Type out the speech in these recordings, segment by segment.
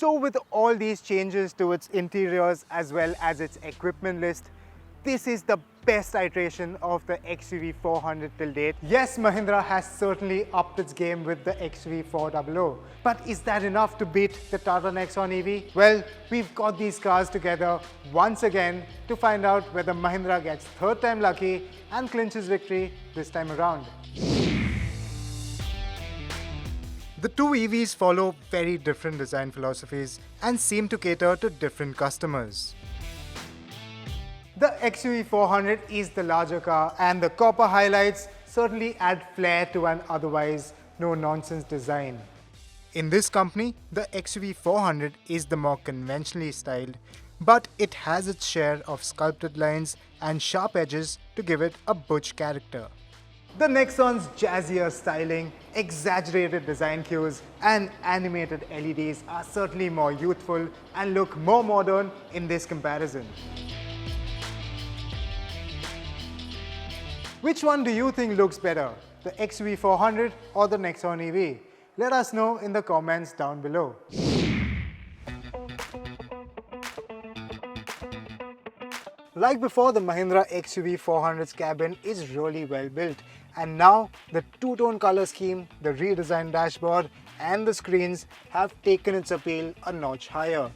So with all these changes to its interiors as well as its equipment list, this is the best iteration of the XUV400 till date. Yes, Mahindra has certainly upped its game with the XUV400, but is that enough to beat the Tata Nexon EV? Well, we've got these cars together once again to find out whether Mahindra gets third time lucky and clinches victory this time around. The two EVs follow very different design philosophies and seem to cater to different customers. The XUV400 is the larger car, and the copper highlights certainly add flair to an otherwise no-nonsense design. In this company, the XUV400 is the more conventionally styled, but it has its share of sculpted lines and sharp edges to give it a butch character. The Nexon's jazzier styling, exaggerated design cues, and animated LEDs are certainly more youthful and look more modern in this comparison. Which one do you think looks better, the XUV400 or the Nexon EV? Let us know in the comments down below. Like before, the Mahindra XUV400's cabin is really well built, and now the two-tone color scheme, the redesigned dashboard and the screens have taken its appeal a notch higher.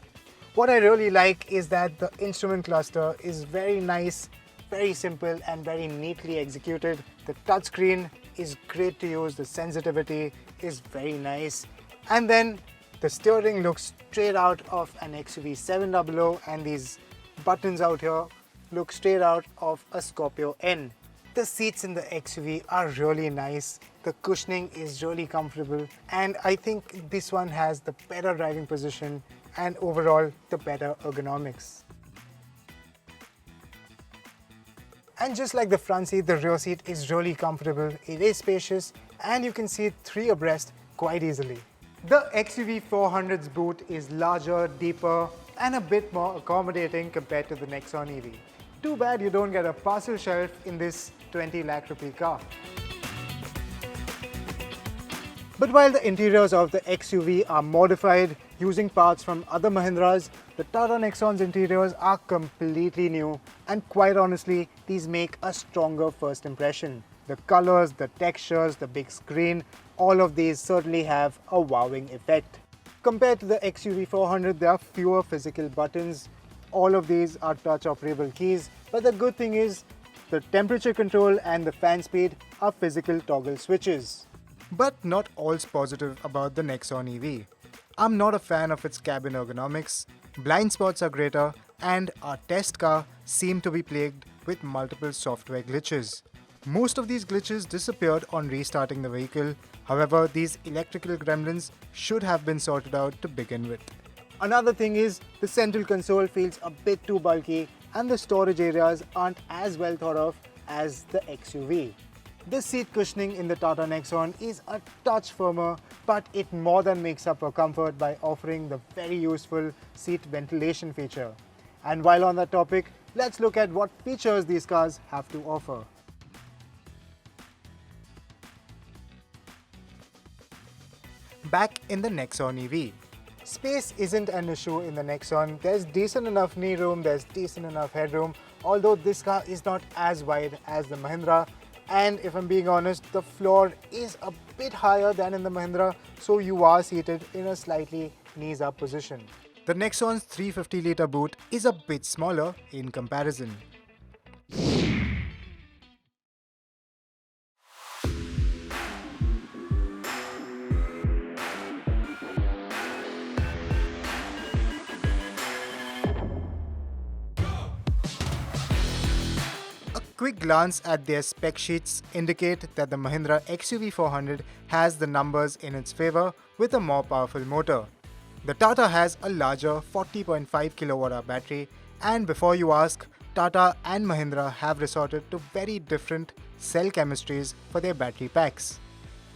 What I really like is that the instrument cluster is very nice, very simple and very neatly executed. The touchscreen is great to use, the sensitivity is very nice, and then the steering looks straight out of an XUV700, and these buttons out here look straight out of a Scorpio N. The seats in the XUV are really nice, the cushioning is really comfortable, and I think this one has the better driving position and overall the better ergonomics. And just like the front seat, the rear seat is really comfortable, it is spacious, and you can seat three abreast quite easily. The XUV400's boot is larger, deeper, and a bit more accommodating compared to the Nexon EV. Too bad you don't get a parcel shelf in this 20 lakh rupee car. But while the interiors of the XUV are modified using parts from other Mahindras, the Tata Nexon's interiors are completely new, and quite honestly, these make a stronger first impression. The colors, the textures, the big screen, all of these certainly have a wowing effect. Compared to the XUV400, there are fewer physical buttons. All of these are touch operable keys, but the good thing is the temperature control and the fan speed are physical toggle switches. But not all's positive about the Nexon EV. I'm not a fan of its cabin ergonomics, blind spots are greater, and our test car seemed to be plagued with multiple software glitches. Most of these glitches disappeared on restarting the vehicle, however these electrical gremlins should have been sorted out to begin with. Another thing is the central console feels a bit too bulky and the storage areas aren't as well thought of as the XUV. The seat cushioning in the Tata Nexon is a touch firmer, but it more than makes up for comfort by offering the very useful seat ventilation feature. And while on that topic, let's look at what features these cars have to offer. Back in the Nexon EV. Space isn't an issue in the Nexon. There's decent enough knee room, there's decent enough headroom, although this car is not as wide as the Mahindra. And if I'm being honest, the floor is a bit higher than in the Mahindra, so you are seated in a slightly knees up position. The Nexon's 350-litre boot is a bit smaller in comparison. Quick glance at their spec sheets indicate that the Mahindra XUV400 has the numbers in its favor with a more powerful motor. The Tata has a larger 40.5 kWh battery, and before you ask, Tata and Mahindra have resorted to very different cell chemistries for their battery packs.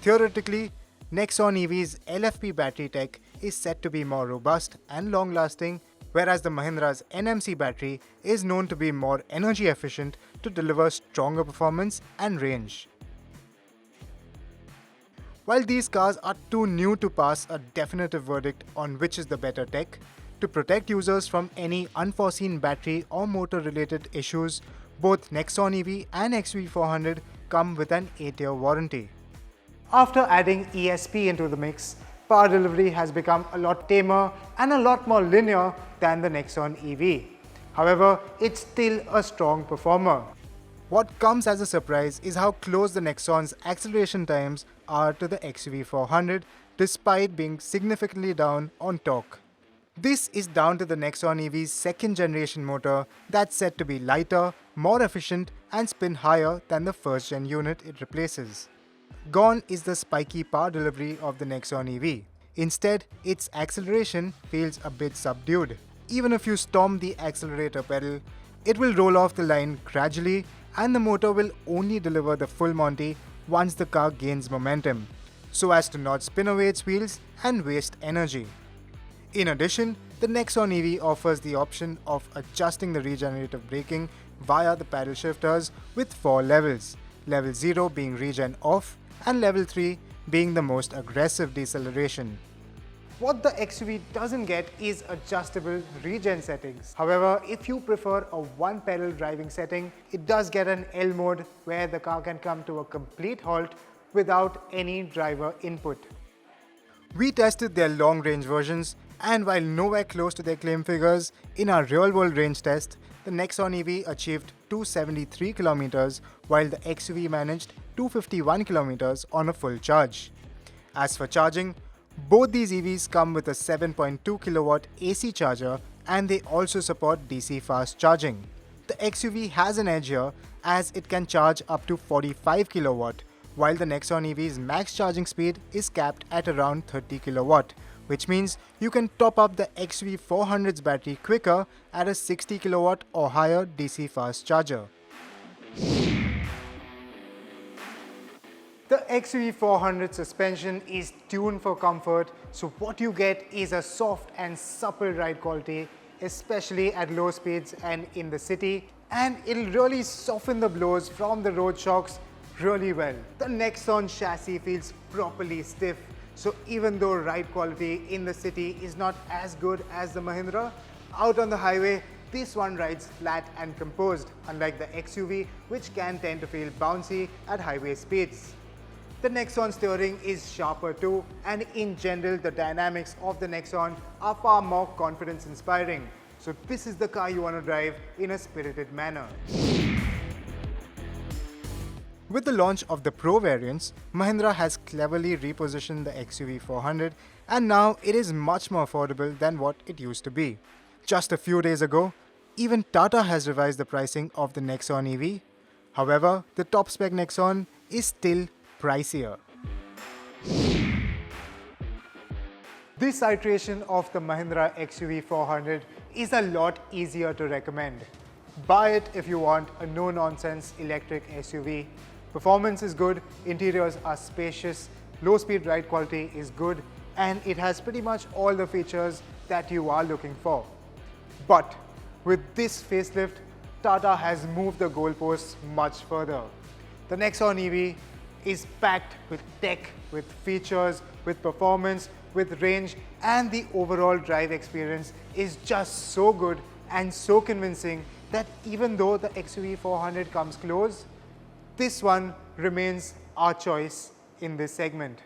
Theoretically, Nexon EV's LFP battery tech is said to be more robust and long-lasting, whereas the Mahindra's NMC battery is known to be more energy efficient to deliver stronger performance and range. While these cars are too new to pass a definitive verdict on which is the better tech, to protect users from any unforeseen battery or motor related issues, both Nexon EV and XUV400 come with an 8-year warranty. After adding ESP into the mix, power delivery has become a lot tamer and a lot more linear than the Nexon EV. However, it's still a strong performer. What comes as a surprise is how close the Nexon's acceleration times are to the XUV400 despite being significantly down on torque. This is down to the Nexon EV's second generation motor that's said to be lighter, more efficient and spin higher than the first gen unit it replaces. Gone is the spiky power delivery of the Nexon EV. Instead, its acceleration feels a bit subdued. Even if you stomp the accelerator pedal, it will roll off the line gradually and the motor will only deliver the full Monty once the car gains momentum, so as to not spin away its wheels and waste energy. In addition, the Nexon EV offers the option of adjusting the regenerative braking via the paddle shifters with 4 levels, level 0 being regen off and level 3 being the most aggressive deceleration. What the XUV doesn't get is adjustable regen settings. However, if you prefer a one-pedal driving setting, it does get an L mode where the car can come to a complete halt without any driver input. We tested their long-range versions, and while nowhere close to their claim figures, in our real-world range test, the Nexon EV achieved 273 km while the XUV managed 251 km on a full charge. As for charging, both these EVs come with a 7.2 kW AC charger and they also support DC fast charging. The XUV has an edge here as it can charge up to 45 kW, while the Nexon EV's max charging speed is capped at around 30 kW, which means you can top up the XUV400's battery quicker at a 60 kW or higher DC fast charger. The XUV400 suspension is tuned for comfort, so what you get is a soft and supple ride quality, especially at low speeds and in the city, and it'll really soften the blows from the road shocks really well. The Nexon chassis feels properly stiff, so even though ride quality in the city is not as good as the Mahindra, out on the highway, this one rides flat and composed, unlike the XUV, which can tend to feel bouncy at highway speeds. The Nexon steering is sharper too, and in general the dynamics of the Nexon are far more confidence-inspiring. So this is the car you want to drive in a spirited manner. With the launch of the Pro variants, Mahindra has cleverly repositioned the XUV400 and now it is much more affordable than what it used to be. Just a few days ago, even Tata has revised the pricing of the Nexon EV. However, the top spec Nexon is still pricier. This iteration of the Mahindra XUV400 is a lot easier to recommend. Buy it if you want a no-nonsense electric SUV. Performance is good, interiors are spacious, low-speed ride quality is good, and it has pretty much all the features that you are looking for. But with this facelift, Tata has moved the goalposts much further. The Nexon EV is packed with tech, with features, with performance, with range, and the overall drive experience is just so good and so convincing that even though the XUV400 comes close, this one remains our choice in this segment.